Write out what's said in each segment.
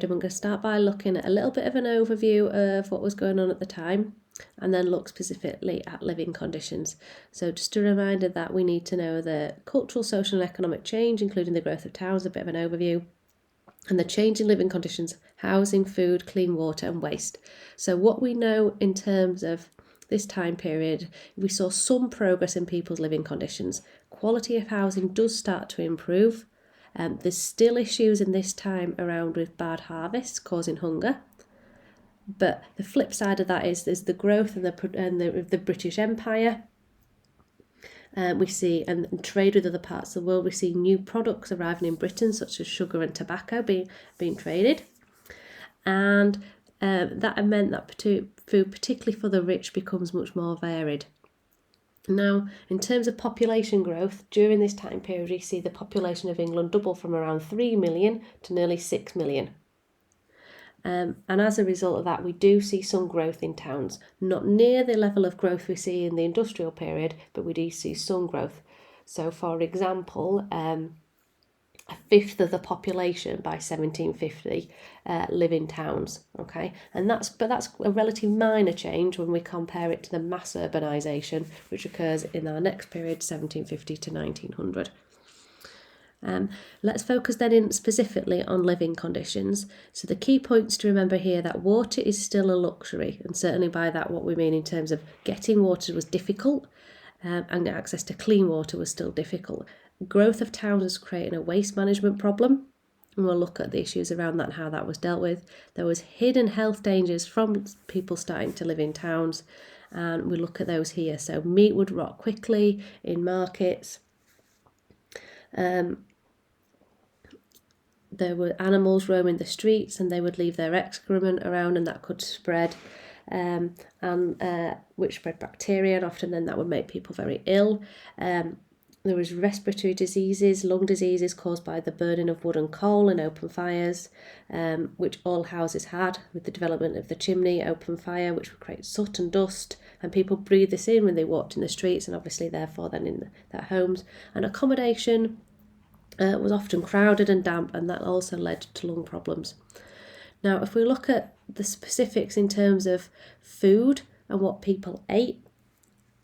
I'm going to start by looking at a little bit of an overview of what was going on at the time, and then look specifically at living conditions. So just a reminder that we need to know the cultural, social and economic change, including the growth of towns, a bit of an overview, and the change in living conditions, housing, food, clean water and waste. So what we know in terms of this time period, we saw some progress in people's living conditions. Quality of housing does start to improve. There's still issues in this time around with bad harvests causing hunger. But the flip side of that is there's the growth and the British Empire. We see, and trade with other parts of the world, we see new products arriving in Britain, such as sugar and tobacco being traded. And that meant that food, particularly for the rich, becomes much more varied. Now, in terms of population growth, during this time period, we see the population of England double from around 3 million to nearly 6 million. And as a result of that, we do see some growth in towns, not near the level of growth we see in the industrial period, but we do see some growth. So, for example, a fifth of the population by 1750 live in towns. Okay, and that's a relatively minor change when we compare it to the mass urbanisation which occurs in our next period, 1750 to 1900. Let's focus then in specifically on living conditions. So the key points to remember here that water is still a luxury, and certainly by that what we mean in terms of getting water was difficult, and access to clean water was still difficult. Growth of towns is creating a waste management problem, and we'll look at the issues around that and how that was dealt with. There was hidden health dangers from people starting to live in towns, and we look at those here. So meat would rot quickly in markets. There were animals roaming the streets and they would leave their excrement around, and that could spread, which spread bacteria, and often then that would make people very ill. There was respiratory diseases, lung diseases caused by the burning of wood and coal in open fires, which all houses had with the development of the chimney, open fire, which would create soot and dust, and people breathed this in when they walked in the streets and obviously therefore then in their homes. And accommodation was often crowded and damp, and that also led to lung problems. Now, if we look at the specifics in terms of food and what people ate,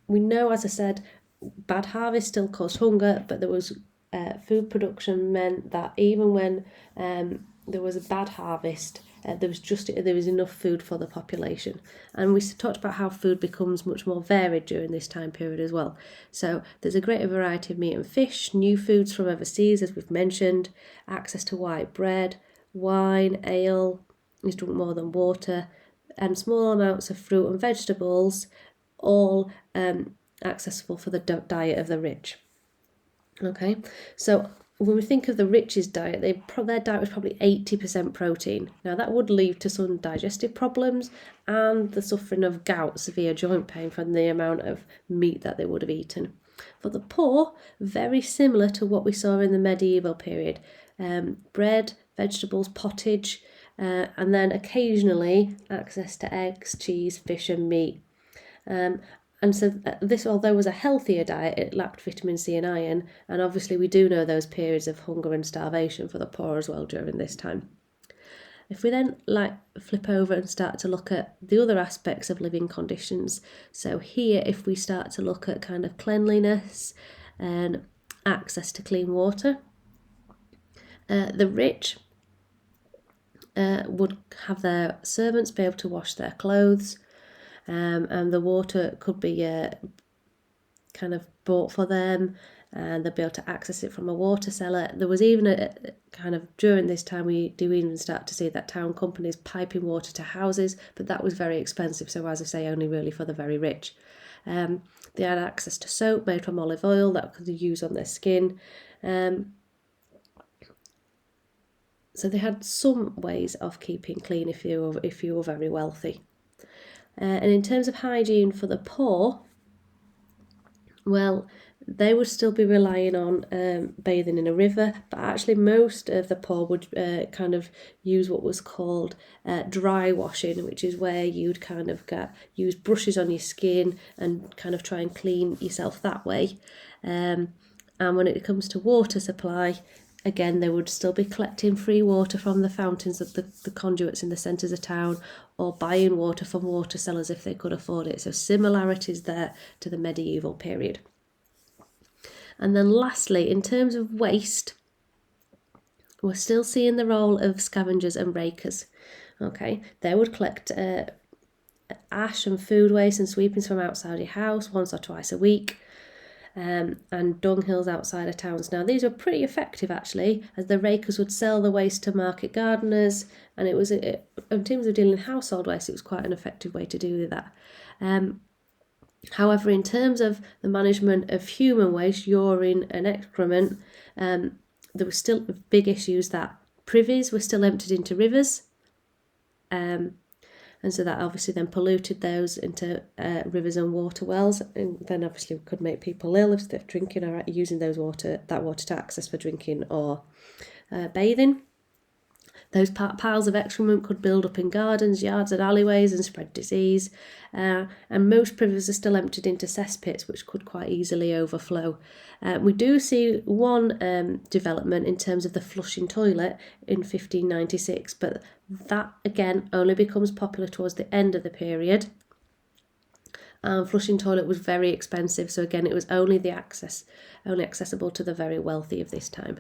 we know, as I said, bad harvest still caused hunger, but there was food production meant that even when there was a bad harvest, there was enough food for the population. And we talked about how food becomes much more varied during this time period as well. So there's a greater variety of meat and fish, new foods from overseas, as we've mentioned, access to white bread, wine, ale, is drunk more than water, and small amounts of fruit and vegetables, all accessible for the diet of the rich. Okay, so when we think of the rich's diet, their diet was probably 80% protein. Now that would lead to some digestive problems and the suffering of gout, severe joint pain, from the amount of meat that they would have eaten. For the poor, very similar to what we saw in the medieval period. Bread, vegetables, pottage, and then occasionally access to eggs, cheese, fish and meat. And so this, although it was a healthier diet, it lacked vitamin C and iron, and obviously we do know those periods of hunger and starvation for the poor as well during this time. If we then flip over and start to look at the other aspects of living conditions, so here if we start to look at kind of cleanliness and access to clean water, the rich would have their servants be able to wash their clothes, and the water could be kind of bought for them, and they'll be able to access it from a water cellar. There was even a kind of, during this time we do even start to see that town companies piping water to houses, but that was very expensive, so as I say, only really for the very rich. They had access to soap made from olive oil that could use on their skin. So they had some ways of keeping clean if you were very wealthy. And in terms of hygiene for the poor, well, they would still be relying on bathing in a river, but actually most of the poor would kind of use what was called dry washing, which is where you'd kind of use brushes on your skin and kind of try and clean yourself that way. And when it comes to water supply, Again, they would still be collecting free water from the fountains of the conduits in the centres of town, or buying water from water sellers if they could afford it. So similarities there to the medieval period. And then lastly, in terms of waste, we're still seeing the role of scavengers and rakers. Okay, they would collect ash and food waste and sweepings from outside your house once or twice a week. And dunghills outside of towns. Now, these were pretty effective actually, as the rakers would sell the waste to market gardeners, and in terms of dealing in household waste, it was quite an effective way to do that. However, in terms of the management of human waste, urine and excrement, there were still big issues that privies were still emptied into rivers, and so that obviously then polluted those into rivers and water wells, and then obviously could make people ill if they're drinking or using that water to access for drinking or bathing. Those piles of excrement could build up in gardens, yards and alleyways and spread disease, and most privies are still emptied into cesspits, which could quite easily overflow. We do see one development in terms of the flushing toilet in 1596, but that again only becomes popular towards the end of the period. Flushing toilet was very expensive, so again it was only accessible to the very wealthy of this time.